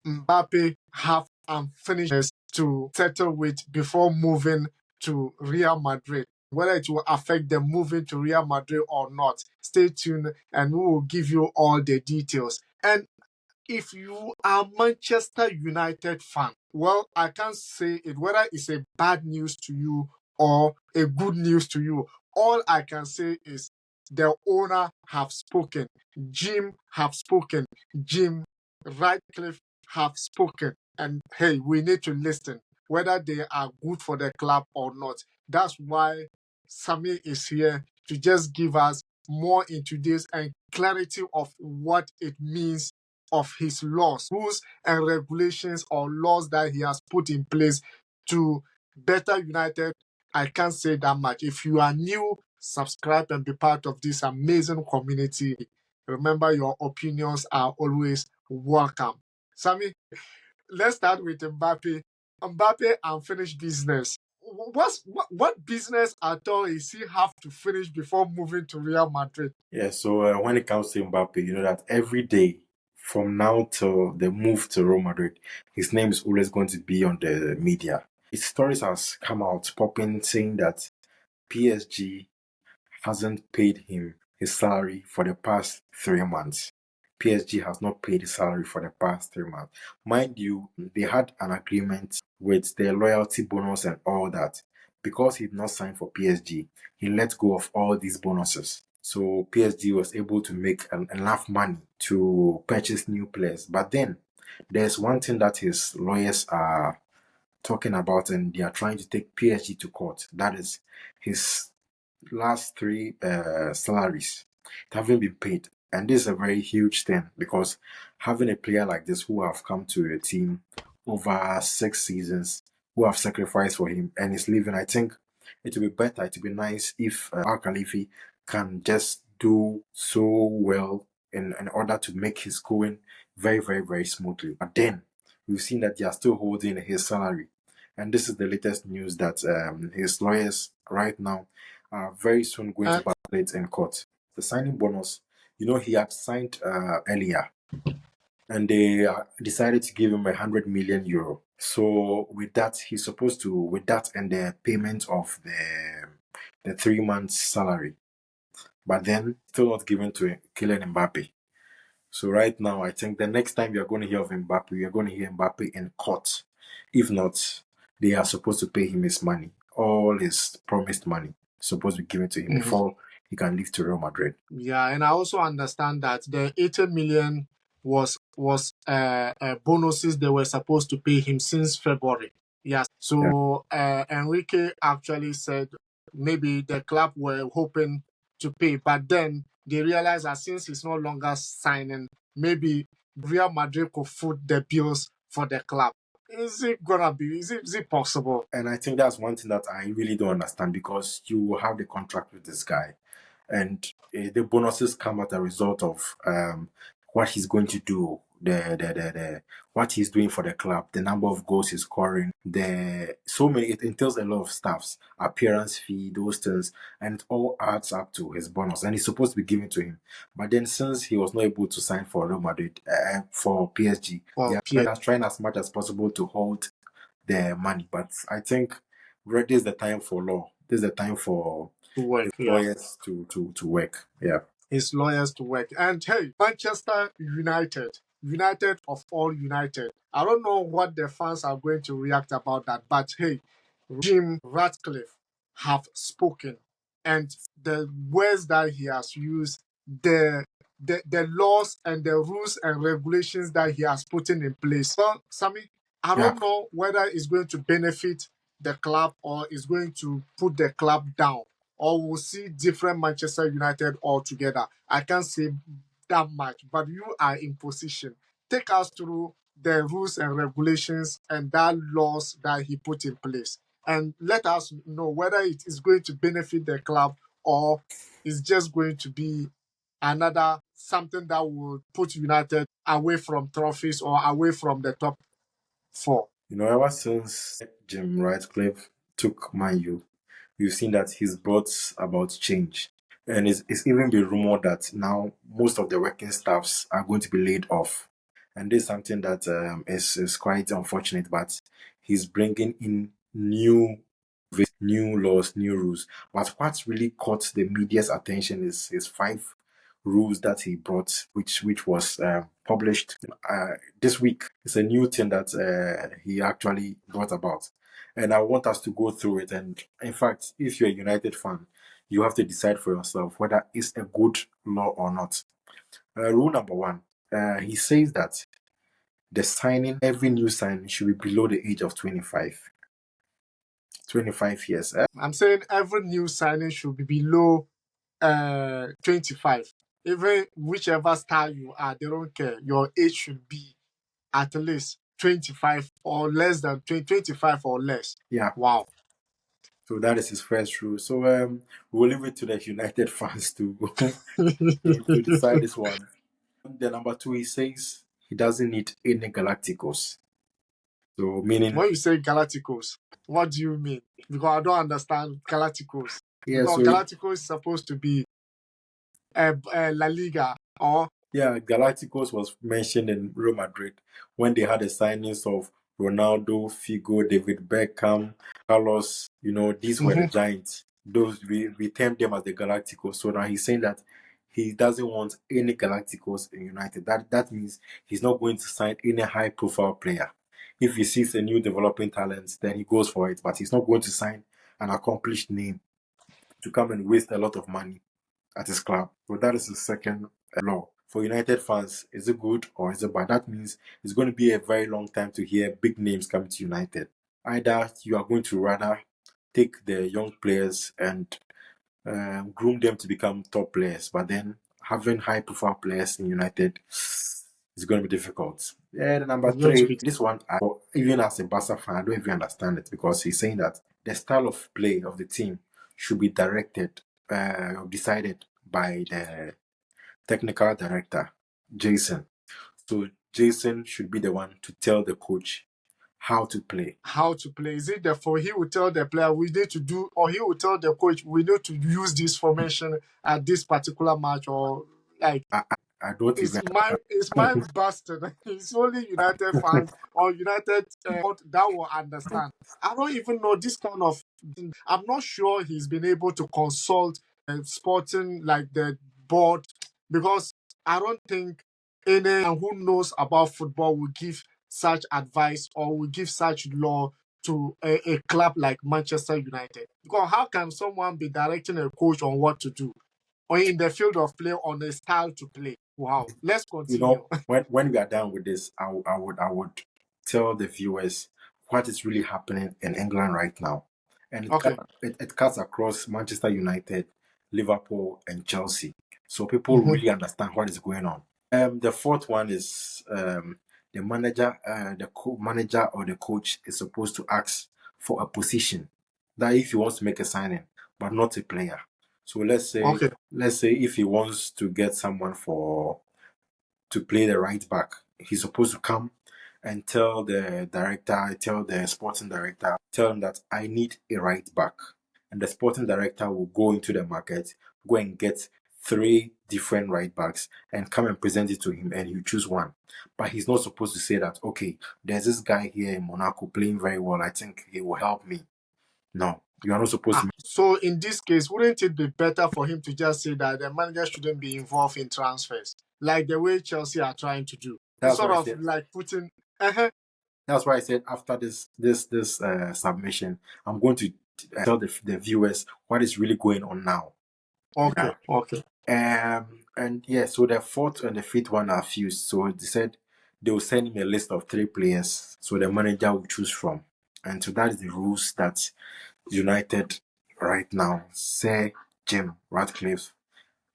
Mbappe have unfinished business to settle with before moving to Real Madrid. Whether it will affect them moving to Real Madrid or not, stay tuned and we will give you all the details. And if you are Manchester United fan, well, I can't say it whether it's a bad news to you or a good news to you. All I can say is the owner have spoken. Jim have spoken. Jim Ratcliffe have spoken. And hey, we need to listen, whether they are good for the club or not. That's why Sammy is here to just give us more into this and clarity of what it means of his laws, rules and regulations or laws that he has put in place to better United. I can't say that much. If you are new, subscribe and be part of this amazing community. Remember, your opinions are always welcome. Sammy, let's start with Mbappe. Mbappe unfinished business. What business at all is he have to finish before moving to Real Madrid? Yeah, so when it comes to Mbappe, you know that every day from now till the move to Real Madrid, his name is always going to be on the media. His stories has come out popping saying that PSG hasn't paid him his salary for the past 3 months. PSG has not paid his salary for the past 3 months. Mind you, they had an agreement with their loyalty bonus and all that. Because he did not sign for PSG, he let go of all these bonuses. So PSG was able to make enough money to purchase new players. But then there's one thing that his lawyers are talking about, and they are trying to take PSG to court. That is his last three salaries haven't been paid. And this is a very huge thing because having a player like this who have come to a team over 6 seasons, who have sacrificed for him and is leaving, I think it would be better, it would be nice if Al-Khalifi can just do so well in order to make his going very, very, very smoothly. But then we've seen that they are still holding his salary. And this is the latest news that his lawyers right now are very soon going to And battle it in court. The signing bonus, you know, he had signed earlier, and they decided to give him 100 million euro. So with that, he's supposed to, with that and the payment of the 3 months salary, but then still not given to Kylian Mbappe. So right now, I think the next time you're going to hear of Mbappe, you're going to hear Mbappe in court. If not, they are supposed to pay him his money, all his promised money, supposed to be given to him before he can leave to Real Madrid. yeah, and I also understand that the 80 million was bonuses they were supposed to pay him since February. Yes. So Enrique actually said maybe the club were hoping to pay, but then they realized that since he's no longer signing, maybe Real Madrid could foot the bills for the club. Is it gonna be? Is it possible? And I think that's one thing that I really don't understand because you have the contract with this guy, and the bonuses come as a result of what he's going to do, the what he's doing for the club, the number of goals he's scoring, the so many. It entails a lot of stuffs, appearance fee, those things, and it all adds up to his bonus, and it's supposed to be given to him. But then since he was not able to sign for Real Madrid, for PSG, Well, they are trying as much as possible to hold the money. But I think this is the time for law. This is the time for to work, his lawyers to work. Yeah. His lawyers to work. And hey, Manchester United, United of all United. I don't know what the fans are going to react about that, but hey, Jim Ratcliffe have spoken, and the words that he has used, the laws and the rules and regulations that he has put in place. Well, Sammy, I Yeah. don't know whether it's going to benefit the club or is going to put the club down, or we'll see different Manchester United altogether. I can't say that much, but you are in position. Take us through the rules and regulations and that laws that he put in place, and let us know whether it is going to benefit the club or it's just going to be another something that will put United away from trophies or away from the top four. You know, ever since Jim Ratcliffe took Man U, we've seen that he's brought about change. And it's even been rumored that now most of the working staffs are going to be laid off. and this is something that is quite unfortunate. But he's bringing in new laws, new rules. But what really caught the media's attention is his five rules that he brought, which was published this week. It's a new thing that he actually brought about, and I want us to go through it. And in fact, if you're a United fan, you have to decide for yourself whether it's a good law or not. Rule number one, he says that every new signing should be below the age of 25. 25 years. I'm saying every new signing should be below 25. Even whichever star you are, they don't care. Your age should be at least 25 or less than 20, 25 or less. Yeah. Wow. So that is his first rule. So we'll leave it to the United fans to decide this one. The number two, he says he doesn't need any Galacticos. So meaning, when you say Galacticos, what do you mean? Because I don't understand Galacticos. yeah, Because so Galacticos is supposed to be La Liga or yeah, Galacticos was mentioned in Real Madrid when they had the signings of Ronaldo, Figo, David Beckham, Carlos. These were the giants. Those we termed them as the Galacticos. So now he's saying that he doesn't want any Galacticos in United. That means he's not going to sign any high-profile player. If he sees a new developing talent, then he goes for it. But he's not going to sign an accomplished name to come and waste a lot of money at his club. So that is the second law. For United fans, is it good or is it bad? That means it's going to be a very long time to hear big names coming to United. Either you are going to rather take the young players and groom them to become top players, but then having high-profile players in United is going to be difficult. Yeah, the number three, this one, even as a Barca fan, I don't even understand it because he's saying that the style of play of the team should be decided by the technical director, Jason. So Jason should be the one to tell the coach how to play. How to play? Is it therefore he will tell the player we need to do, or he will tell the coach we need to use this formation at this particular match, or like I don't even. it's my bastard. It's only United fans or United that will understand. I don't even know this kind of. I'm not sure he's been able to consult sporting like the board, because I don't think anyone who knows about football will give such advice or will give such law to a club like Manchester United. Because how can someone be directing a coach on what to do or in the field of play on a style to play? Wow. Let's continue. When we are done with this, I would tell the viewers what is really happening in England right now, and Okay. it cuts across Manchester United, Liverpool, and Chelsea, so people really understand what is going on. The fourth one is the manager, manager or the coach is supposed to ask for a position that if he wants to make a signing, but not a player. So Okay. let's say if he wants to get someone to play the right back, he's supposed to come and tell the sporting director, tell him that I need a right back. And the sporting director will go into the market, go and get 3 different right backs and come and present it to him and he'll choose one. But he's not supposed to say that, okay, there's this guy here in Monaco playing very well. I think he will help me. No, you are not supposed to. So in this case, wouldn't it be better for him to just say that the manager shouldn't be involved in transfers, like the way Chelsea are trying to do? That's Sort what I of said. like putting. That's why I said after this submission, I'm going to tell the viewers what is really going on now. Okay. Yeah. Okay. And yeah, so the fourth and the fifth one are fused. So they said they will send him a list of 3 players, so the manager will choose from. And so that is the rules that United right now, Sir Jim Ratcliffe,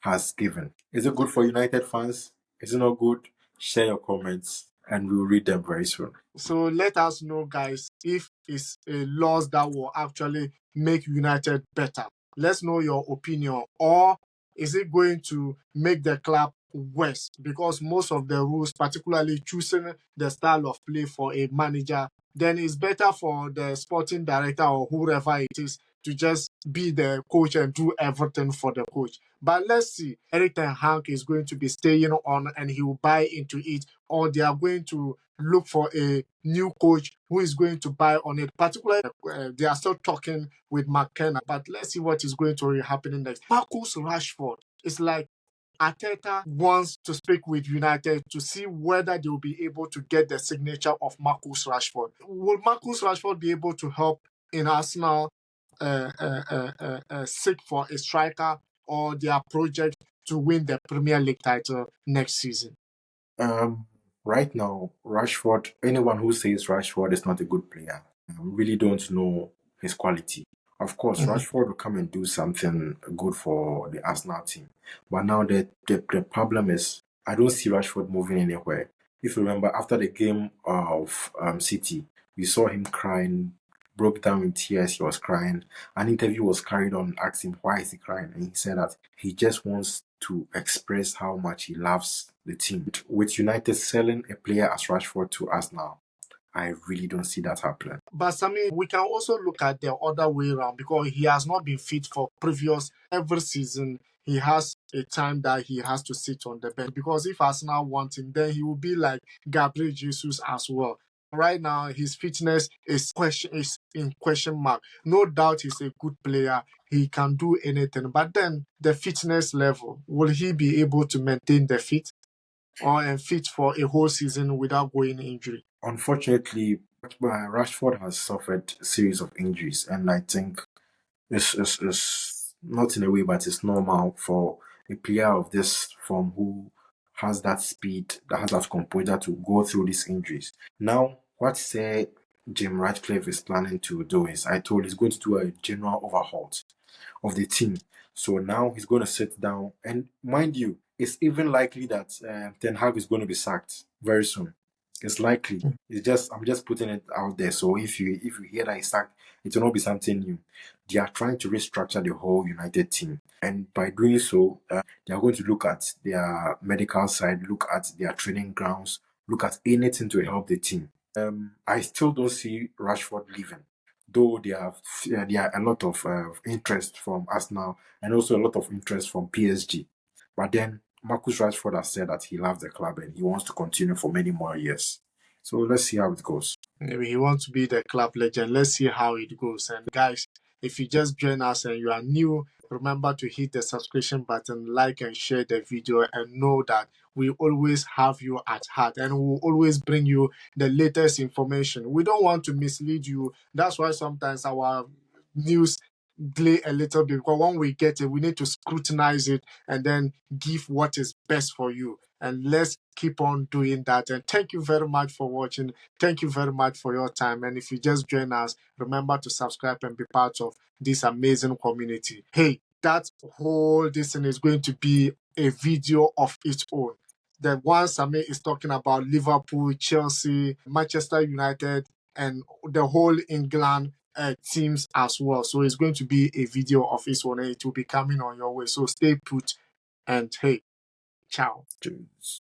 has given. Is it good for United fans? Is it not good? Share your comments and we'll read them very soon. So let us know, guys, if it's a laws that will actually make United better. Let's know your opinion. Or is it going to make the club worse? Because most of the rules, particularly choosing the style of play for a manager, then it's better for the sporting director or whoever it is to just be the coach and do everything for the coach. But let's see, Erik ten Hag is going to be staying on and he will buy into it, or they are going to look for a new coach who is going to buy on it. Particularly, they are still talking with McKenna, but let's see what is going to be happening next. Marcus Rashford is like Arteta wants to speak with United to see whether they will be able to get the signature of Marcus Rashford. Will Marcus Rashford be able to help in Arsenal seek for a striker or their project to win the Premier League title next season? Right now, Rashford, anyone who says Rashford is not a good player, really don't know his quality. Of course, Rashford will come and do something good for the Arsenal team. But now the problem is, I don't see Rashford moving anywhere. If you remember, after the game of City, we saw him crying, broke down in tears, he was crying. An interview was carried on, asked him why is he crying, and he said that he just wants to express how much he loves the team. With United selling a player as Rashford to us now, I really don't see that happening. But Sammy, we can also look at the other way around because he has not been fit for previous every season. He has a time that he has to sit on the bench because if Arsenal want him, then he will be like Gabriel Jesus as well. Right now, his fitness is in question mark. No doubt he's a good player. He can do anything. But then the fitness level, will he be able to maintain the fit or fit for a whole season without going injury? Unfortunately, Rashford has suffered a series of injuries, and I think it's not in a way, but it's normal for a player of this form who has that speed, that has that composure to go through these injuries. Now, what Jim Ratcliffe is planning to do is, I told he's going to do a general overhaul of the team. So now he's going to sit down, and mind you, it's even likely that Ten Hag is going to be sacked very soon. It's likely. I'm just putting it out there. So if you hear that he's sacked, it will not be something new. They are trying to restructure the whole United team, and by doing so, they are going to look at their medical side, look at their training grounds, look at anything to help the team. I still don't see Rashford leaving, though there are a lot of interest from Arsenal and also a lot of interest from PSG. But then Marcus Rashford has said that he loves the club and he wants to continue for many more years. So let's see how it goes. Maybe he wants to be the club legend. Let's see how it goes. And guys, if you just join us and you are new, remember to hit the subscription button, like and share the video, and know that we always have you at heart and we will always bring you the latest information. We don't want to mislead you. That's why sometimes our news delay a little bit because when we get it, we need to scrutinize it and then give what is best for you. And let's keep on doing that. And thank you very much for watching. Thank you very much for your time. And if you just join us, remember to subscribe and be part of this amazing community. Hey, that whole this thing is going to be a video of its own. The one Sami is talking about Liverpool, Chelsea, Manchester United, and the whole England teams as well. So it's going to be a video of its own and it will be coming on your way. So stay put and hey, ciao.